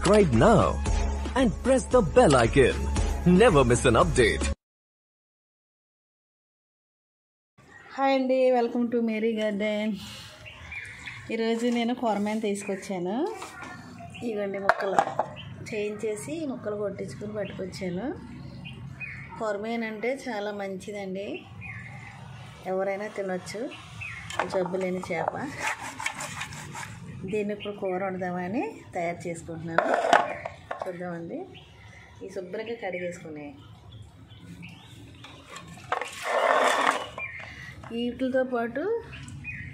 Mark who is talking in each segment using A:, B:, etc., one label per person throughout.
A: subscribe now and press the bell icon. Never miss an update.
B: Hi అండి, welcome to Mary garden. ఈరోజు నేను కొరమేను తీసుకొచ్చాను. ఇవ్వండి మొక్కలు చేయించేసి మొక్కలు కొట్టించుకుని పట్టుకొచ్చాను. కొరమేను అంటే చాలా మంచిదండి, ఎవరైనా తినొచ్చు, జబ్బు లేని చేప. దీన్ని ఇప్పుడు కూర వండుదామని తయారు చేసుకుంటున్నాను. చూద్దామండి. ఈ శుభ్రంగా కడిగేసుకునే వీటితో పాటు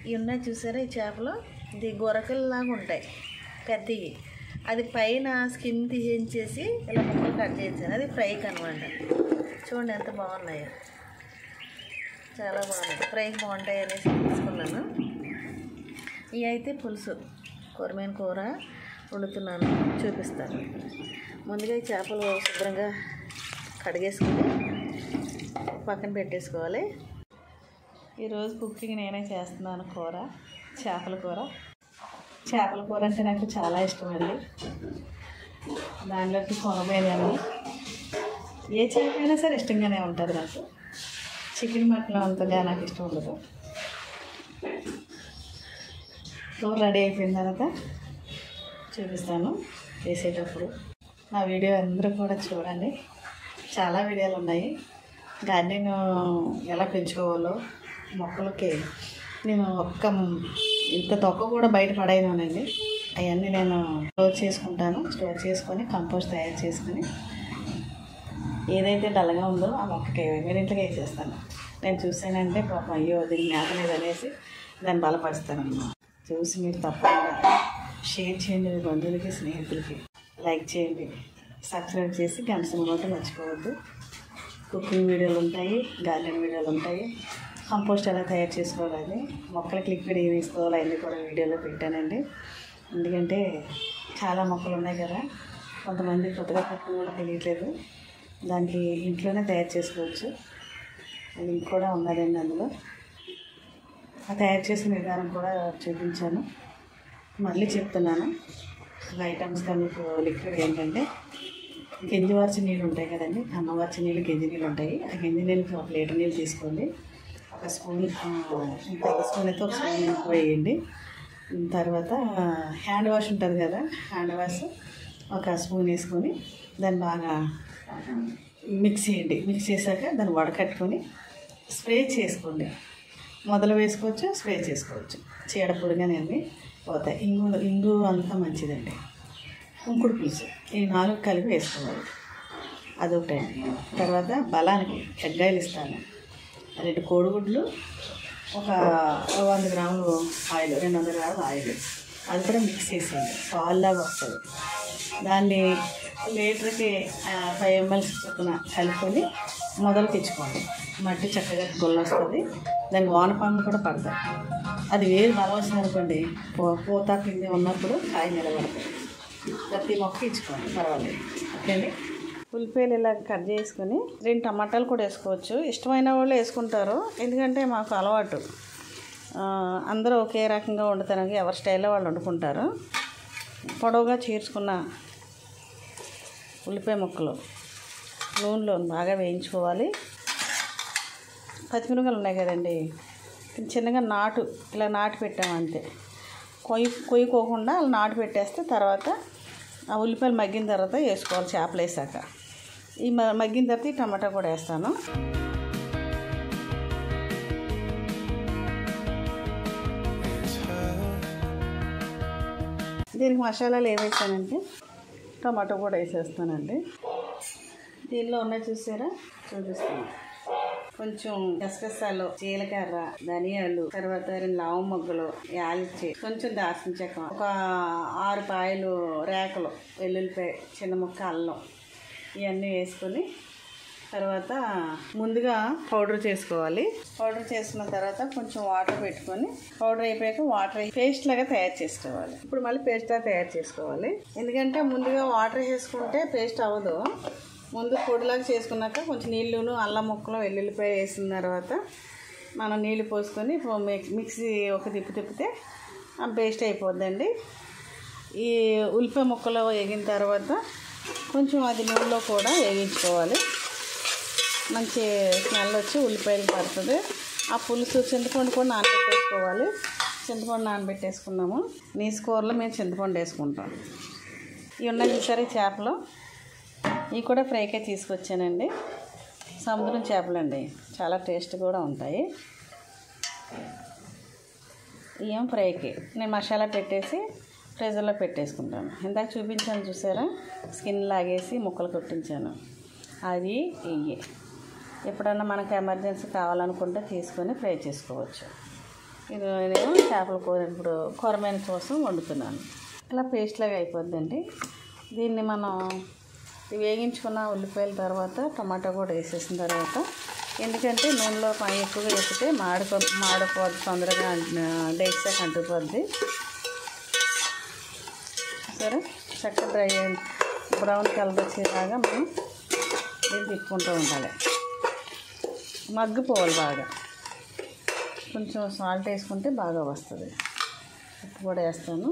B: ఇవి ఉన్నాయి చూసారా, ఈ చేపలు ఇది గొరకల్లాగా ఉంటాయి పెద్దవి. అది పైన స్కిన్ తీసేసి ఇలా ముక్కలు కట్ చేసాను, అది ఫ్రైకి అనమాట. చూడండి ఎంత బాగున్నాయో, చాలా బాగున్నాయి. ఫ్రైకి బాగుంటాయి అనేసి తీసుకున్నాను. ఇవి అయితే పులుసు, కొరమేను కూర వండుతున్నాను, చూపిస్తాను. ముందుగా ఈ చేపలు శుభ్రంగా కడిగేసుకుని పక్కన పెట్టేసుకోవాలి. ఈరోజు కుకింగ్ నేనే చేస్తున్నాను. కూర చేపల కూర. చేపల కూర అంటే నాకు చాలా ఇష్టం అండి. దానిలోకి కొరమేను, ఏ చేప అయినా సరే ఇష్టంగానే ఉంటుంది నాకు. చికెన్ మటన్ అంతగా నాకు ఇష్టం ఉండదు. కూర రెడీ అయిపోయిన తర్వాత చూపిస్తాను చేసేటప్పుడు. నా వీడియో అందరూ కూడా చూడండి. చాలా వీడియోలు ఉన్నాయి. గార్డెన్ ఎలా పెంచుకోవాలో, మొక్కలకి నేను ఇంత తొక్క కూడా బయట పడేయనండి. అవన్నీ నేను స్టోర్ చేసుకుంటాను. స్టోర్ చేసుకొని కంపోస్ట్ తయారు చేసుకొని ఏదైతే డల్గా ఉందో ఆ మొక్కకి వేరింట్లోకి వేసేస్తాను. నేను చూసానంటే పాపం అయ్యో దీన్ని మేతలేదు అనేసి దాన్ని బలపరుస్తాను అన్నమాట. చూసి మీరు తప్పకుండా షేర్ చేయండి మీ బంధువులకి, స్నేహితులకి. లైక్ చేయండి, సబ్స్క్రైబ్ చేసి గంట సింబల్ మర్చిపోవద్దు. కుకింగ్ వీడియోలు ఉంటాయి, గార్డెన్ వీడియోలు ఉంటాయి, కంపోస్ట్ ఎలా తయారు చేసుకోవాలి, మొక్కలకి లిక్విడ్ ఏమి వేసుకోవాలి అన్నీ కూడా వీడియోలో పెట్టానండి. ఎందుకంటే చాలా మొక్కలు ఉన్నాయి కదా, కొంతమంది కొత్తగా పట్టుకుని కూడా తెలియట్లేదు. దానికి ఇంట్లోనే తయారు చేసుకోవచ్చు. లింక్ కూడా ఉన్నదండి అందులో. ఆ తయారు చేసిన విధానం కూడా చూపించాను. మళ్ళీ చెప్తున్నాను. ఐటమ్స్ మీకు లిక్విడ్ ఏంటంటే గంజివార్చి నీళ్ళు ఉంటాయి కదండి, అమ్మవార్చి నీళ్ళు, గంజి నీళ్ళు ఉంటాయి. ఆ గంజి నీళ్ళు ఒక లీటర్ నీళ్ళు తీసుకోండి. ఒక స్పూన్, పెద్ద స్పూన్ అయితే ఒక స్పూన్ వేయండి. తర్వాత హ్యాండ్ వాష్ ఉంటుంది కదా, హ్యాండ్ వాష్ ఒక స్పూన్ వేసుకొని దాన్ని బాగా మిక్స్ చేయండి. మిక్స్ చేశాక దాన్ని వడకట్టుకొని స్ప్రే చేసుకోండి. మొదలు వేసుకోవచ్చు, స్ప్రే చేసుకోవచ్చు. చీడపుడుగానే అన్నీ పోతాయి. ఇంగు అంతా మంచిదండి. కుంకుడు పులుసు, ఈ 4 కలిపి వేసుకోవాలి. అదొకటండి. తర్వాత బలానికి ఎగ్గాయలు ఇస్తాను. 2 కోడిగుడ్లు, ఒక 100 గ్రాములు ఆయిల్, 200 గ్రాములు ఆయిల్, అది కూడా మిక్స్ చేసేయండి. పాల్లాగా వస్తుంది. దాన్ని లీటర్కి 5 ml చొప్పున కలుపుకొని మొదలు తెచ్చుకోండి. మట్టి చక్కగా గుల్ల వస్తుంది. దానికి వానపాములు కూడా పడతాయి. అది వేరు బలం వచ్చింది అనుకోండి, పూత పిండి ఉన్నప్పుడు కాయ నిలబడతాయి. ప్రతి మొక్క ఇచ్చుకోండి, పర్వాలేదు. ఓకే అండి. ఉల్లిపాయలు ఇలా కట్ చేసుకొని 2 టమాటాలు కూడా వేసుకోవచ్చు. ఇష్టమైన వాళ్ళు వేసుకుంటారు, ఎందుకంటే మాకు అలవాటు. అందరూ ఒకే రకంగా వండుతారు, ఎవరి స్టైల్లో వాళ్ళు వండుకుంటారు. పొడవుగా చీర్చుకున్న ఉల్లిపాయ ముక్కలు నూనెలో బాగా వేయించుకోవాలి. పచ్చిమిరపకాయలు ఉన్నాయి కదండి, చిన్నగా ఇలా నాటు పెట్టాము అంతే. కొయ్యుకోకుండా అలా నాటు పెట్టేస్తే తర్వాత ఆ ఉల్లిపాయలు మగ్గిన తర్వాత వేసుకోవాలి. చేపలు వేసాక ఈ మగ్గిన తర్వాత ఈ టమాటా కూడా వేస్తాను. దీనికి మసాలాలు ఏం వేసానంటే టమాటో కూడా వేసేస్తానండి. దీనిలో ఉన్నాయి చూసారా, చూపిస్తాను. కొంచెం గసగసాలు, జీలకర్ర, ధనియాలు, తర్వాత 2 లవంగ మొగ్గలు, యాలచి, కొంచెం దాల్చిన చెక్క, ఒక 6 పాయలు రేకలు, వెల్లుల్లిపాయ, చిన్న ముక్క అల్లం, ఇవన్నీ వేసుకొని తర్వాత ముందుగా పౌడర్ చేసుకోవాలి. పౌడర్ చేసుకున్న తర్వాత కొంచెం వాటర్ పెట్టుకొని పౌడర్ అయిపోయాక వాటర్ పేస్ట్ లాగా తయారు చేసుకోవాలి. ఇప్పుడు మళ్ళీ పేస్ట్ లాగా తయారు చేసుకోవాలి. ఎందుకంటే ముందుగా వాటర్ వేసుకుంటే పేస్ట్ అవ్వదు. ముందు పొడిలాగా చేసుకున్నాక కొంచెం నీళ్ళును, అల్లం ముక్కలు, వెల్లుల్లిపాయ వేసిన తర్వాత మనం నీళ్ళు పోసుకొని మిక్సీ ఒక తిప్పితే పేస్ట్ అయిపోద్దండి. ఈ ఉల్లిపాయ ముక్కలు వేగిన తర్వాత కొంచెం అది నూనెలో కూడా వేగించుకోవాలి. మంచి స్మెల్ వచ్చి ఉల్లిపాయలు పడుతుంది. ఆ పులుసు చింతపండు కూడా నానబెట్టేసుకోవాలి. చింతపండు నానబెట్టేసుకున్నాము. నీసు కూరలో మేము చింతపండు వేసుకుంటాం. ఇవి ఉన్నాయి చూసారు, ఈ చేపలు ఇవి కూడా ఫ్రైకే తీసుకొచ్చానండి. సముద్రం చేపలండి, చాలా టేస్ట్ కూడా ఉంటాయి. ఏం ఫ్రైకి నేను మసాలా పెట్టేసి ఫ్రీజర్లో పెట్టేసుకుంటాను. ఇందాక చూపించాను చూసారా, స్కిన్ లాగేసి ముక్కలు కొట్టించాను. అది ఇవి ఎప్పుడన్నా మనకు ఎమర్జెన్సీ కావాలనుకుంటే తీసుకొని ఫ్రై చేసుకోవచ్చు. ఇది నేను చేపల కూర ఇప్పుడు కొరమైన కోసం వండుతున్నాను. ఇలా పేస్ట్ లాగా అయిపోద్దండి. దీన్ని మనం వేగించుకున్న ఉల్లిపాయల తర్వాత టమాటా కూడా వేసేసిన తర్వాత, ఎందుకంటే నూనెలో ఎక్కువగా వేసితే మాడిపోద్ది, తొందరగా డేక్సాక అంటుపోద్ది. సరే, చక్కగా డ్రై బ్రౌన్ కలర్ వచ్చేలాగా మనం దీన్ని తిప్పుకుంటూ ఉండాలి. మగ్గిపోవాలి బాగా. కొంచెం సాల్ట్ వేసుకుంటే బాగా వస్తుంది. ఉప్పు కూడా వేస్తాను.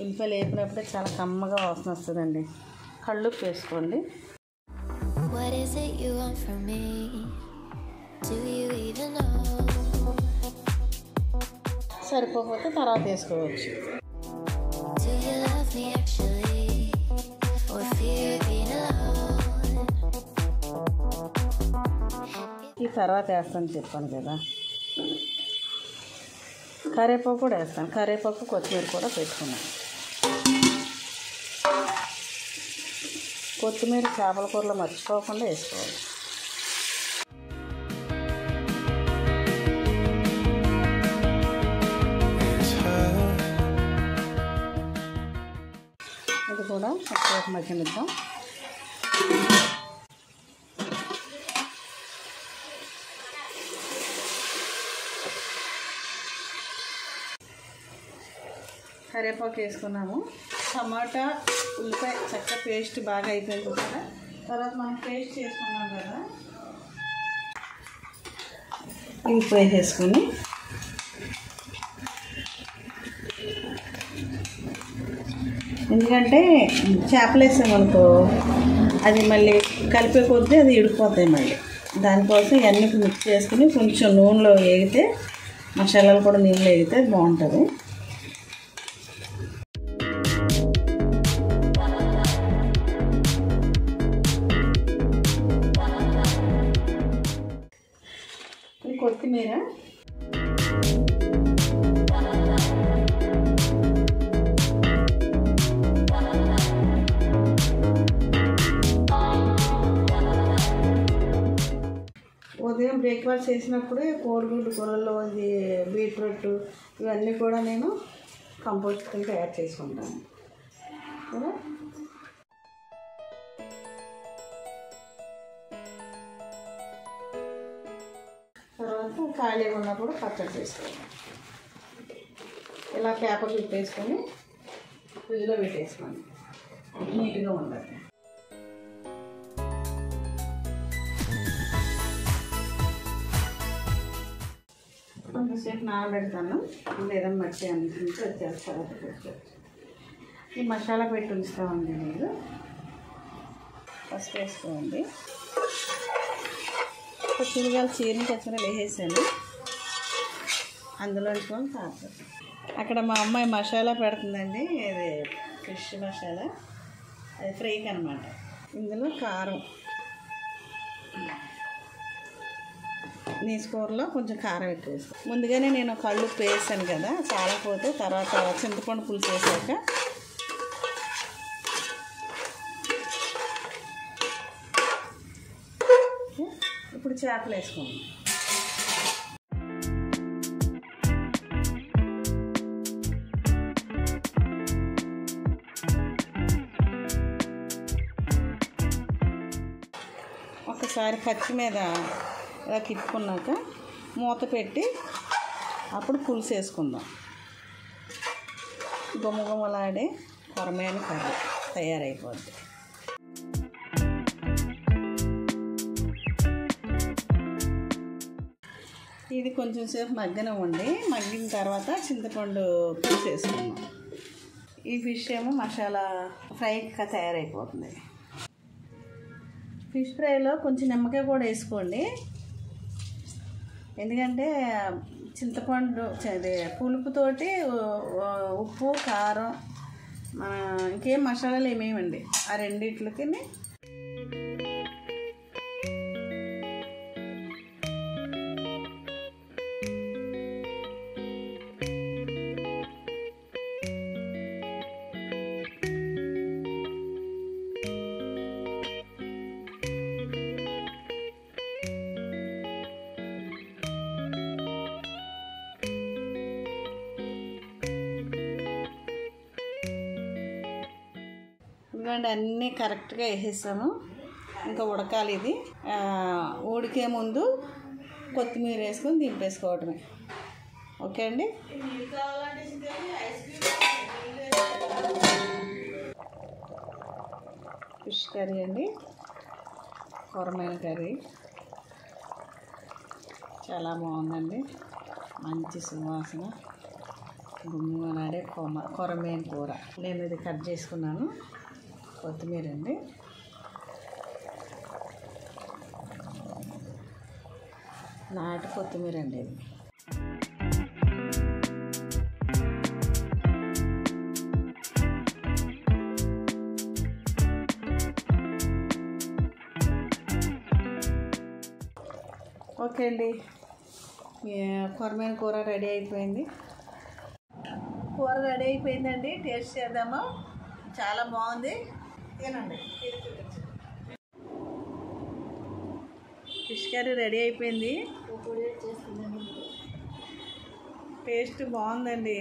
B: ఉల్లిపాయలు వేపినప్పుడే చాలా కమ్మగా వాసన వస్తుందండి. కళ్ళుప్పు వేసుకోండి. సరిపోతే తర్వాత వేసుకోవచ్చు. ఈ తర్వాత వేస్తాను చెప్పాను కదా. కరివేపాకు కూడా వేస్తాను. కరివేపాకు కొత్తిమీర కూడా పెట్టుకున్నాను. కొత్తిమీర చేపల కూరలో మర్చిపోకుండా వేసుకోవాలి. ఇది కూడా చక్కగా మగ్గనిద్దాం. కరివేపాకు వేసుకున్నాము. టమాటా ఉల్లిపాయ చక్కగా పేస్ట్ బాగా అయిపోయింది కదా. తర్వాత మనం పేస్ట్ చేసుకున్నాం కదా, ఉప్పు వేసేసుకొని ఎందుకంటే చేపలు వేసామనుకో అది మళ్ళీ కలిపే కొద్దీ అది ఇడిపోతాయి. మళ్ళీ దానికోసం ఇవన్నీ మిక్స్ చేసుకుని కొంచెం నూనెలో వేగితే, మసాలాలు కూడా నూనెలో వేగితే బాగుంటుంది. కొత్తిమీర ఉదయం బ్రేక్ఫాస్ట్ చేసినప్పుడే కోడిగుడ్డు కూరల్లో ఇది బీట్రూట్ ఇవన్నీ కూడా నేను కంపోస్ట్ కింద తయారు చేసుకుంటాను కదా. తర్వాత ఖాళీగా ఉన్నప్పుడు పచ్చడి చేసుకోవాలి. ఇలా పేపర్ చుట్టేసుకొని ఫ్రిడ్జ్లో పెట్టేసుకోండి, నీట్గా ఉండాలి. కొంచెంసేపు నానబెడతాను, లేదని మట్టి అనుకుంటే వచ్చేస్తారు. ఈ మసాలా పెట్టి ఉంచుతామండి. మీరు ఫస్ట్ వేసుకోండి. చిరుగాలు చీరని పచ్చిమిరపకాయలు వేసేసాను, అందులో వేసుకొని తాగుతాను. అక్కడ మా అమ్మాయి మసాలా పెడుతుందండి, ఇది ఫిష్ మసాలా, అది ఫ్రైకి అనమాట. ఇందులో కారం, నీసు కూరలో కొంచెం కారం ఎక్కువ వేస్తాను. ముందుగానే నేను కళ్ళుప్పు వేసాను కదా, చాలకపోతే తర్వాత చింతపండు పులుసు వేసాక ఇప్పుడు చేపలు వేసుకోండి. ఒకసారి కత్తి మీద ఇలా తిప్పుకున్నాక మూత పెట్టి అప్పుడు పులుసు వేసుకుందాం. గుమ్మగుమ్మలాడే కొరమైన కర్రీ తయారైపోద్ది. ఇది కొంచెం సేపు మగ్గనివ్వండి. మగ్గిన తర్వాత చింతపండు పులుసు వేసుకుందాం. ఈ ఫిష్ ఏమో మసాలా ఫ్రైగా తయారైపోతుంది. ఫిష్ ఫ్రైలో కొంచెం నిమ్మకాయ కూడా వేసుకోండి, ఎందుకంటే చింతపండు అదే పులుపుతోటి ఉప్పు కారం ఇంకేం మసాలాలు ఏమేమండి ఆ రెండిట్లకి. ఎందుకంటే అన్నీ కరెక్ట్గా వేసేసాము, ఇంకా ఉడకాలి. ఇది ఉడికే ముందు కొత్తిమీర వేసుకొని దింపేసుకోవటమే. ఓకే అండి. ఫిష్ కర్రీ అండి, కొరమైన కర్రీ చాలా బాగుందండి. మంచి సువాసన, గుమ్మలాడే కొరమైన కూర. నేను ఇది కట్ చేసుకున్నాను. కొత్తిమీర అండి, నాటు కొత్తిమీర అండి ఇది. ఓకే అండి, కొరమైన కూర రెడీ అయిపోయింది. కూర రెడీ అయిపోయిందండి, టేస్ట్ చేద్దాము. చాలా బాగుంది, తినండి. ఫిష్ కర్రీ రెడీ అయిపోయింది, టేస్ట్ బాగుందండి.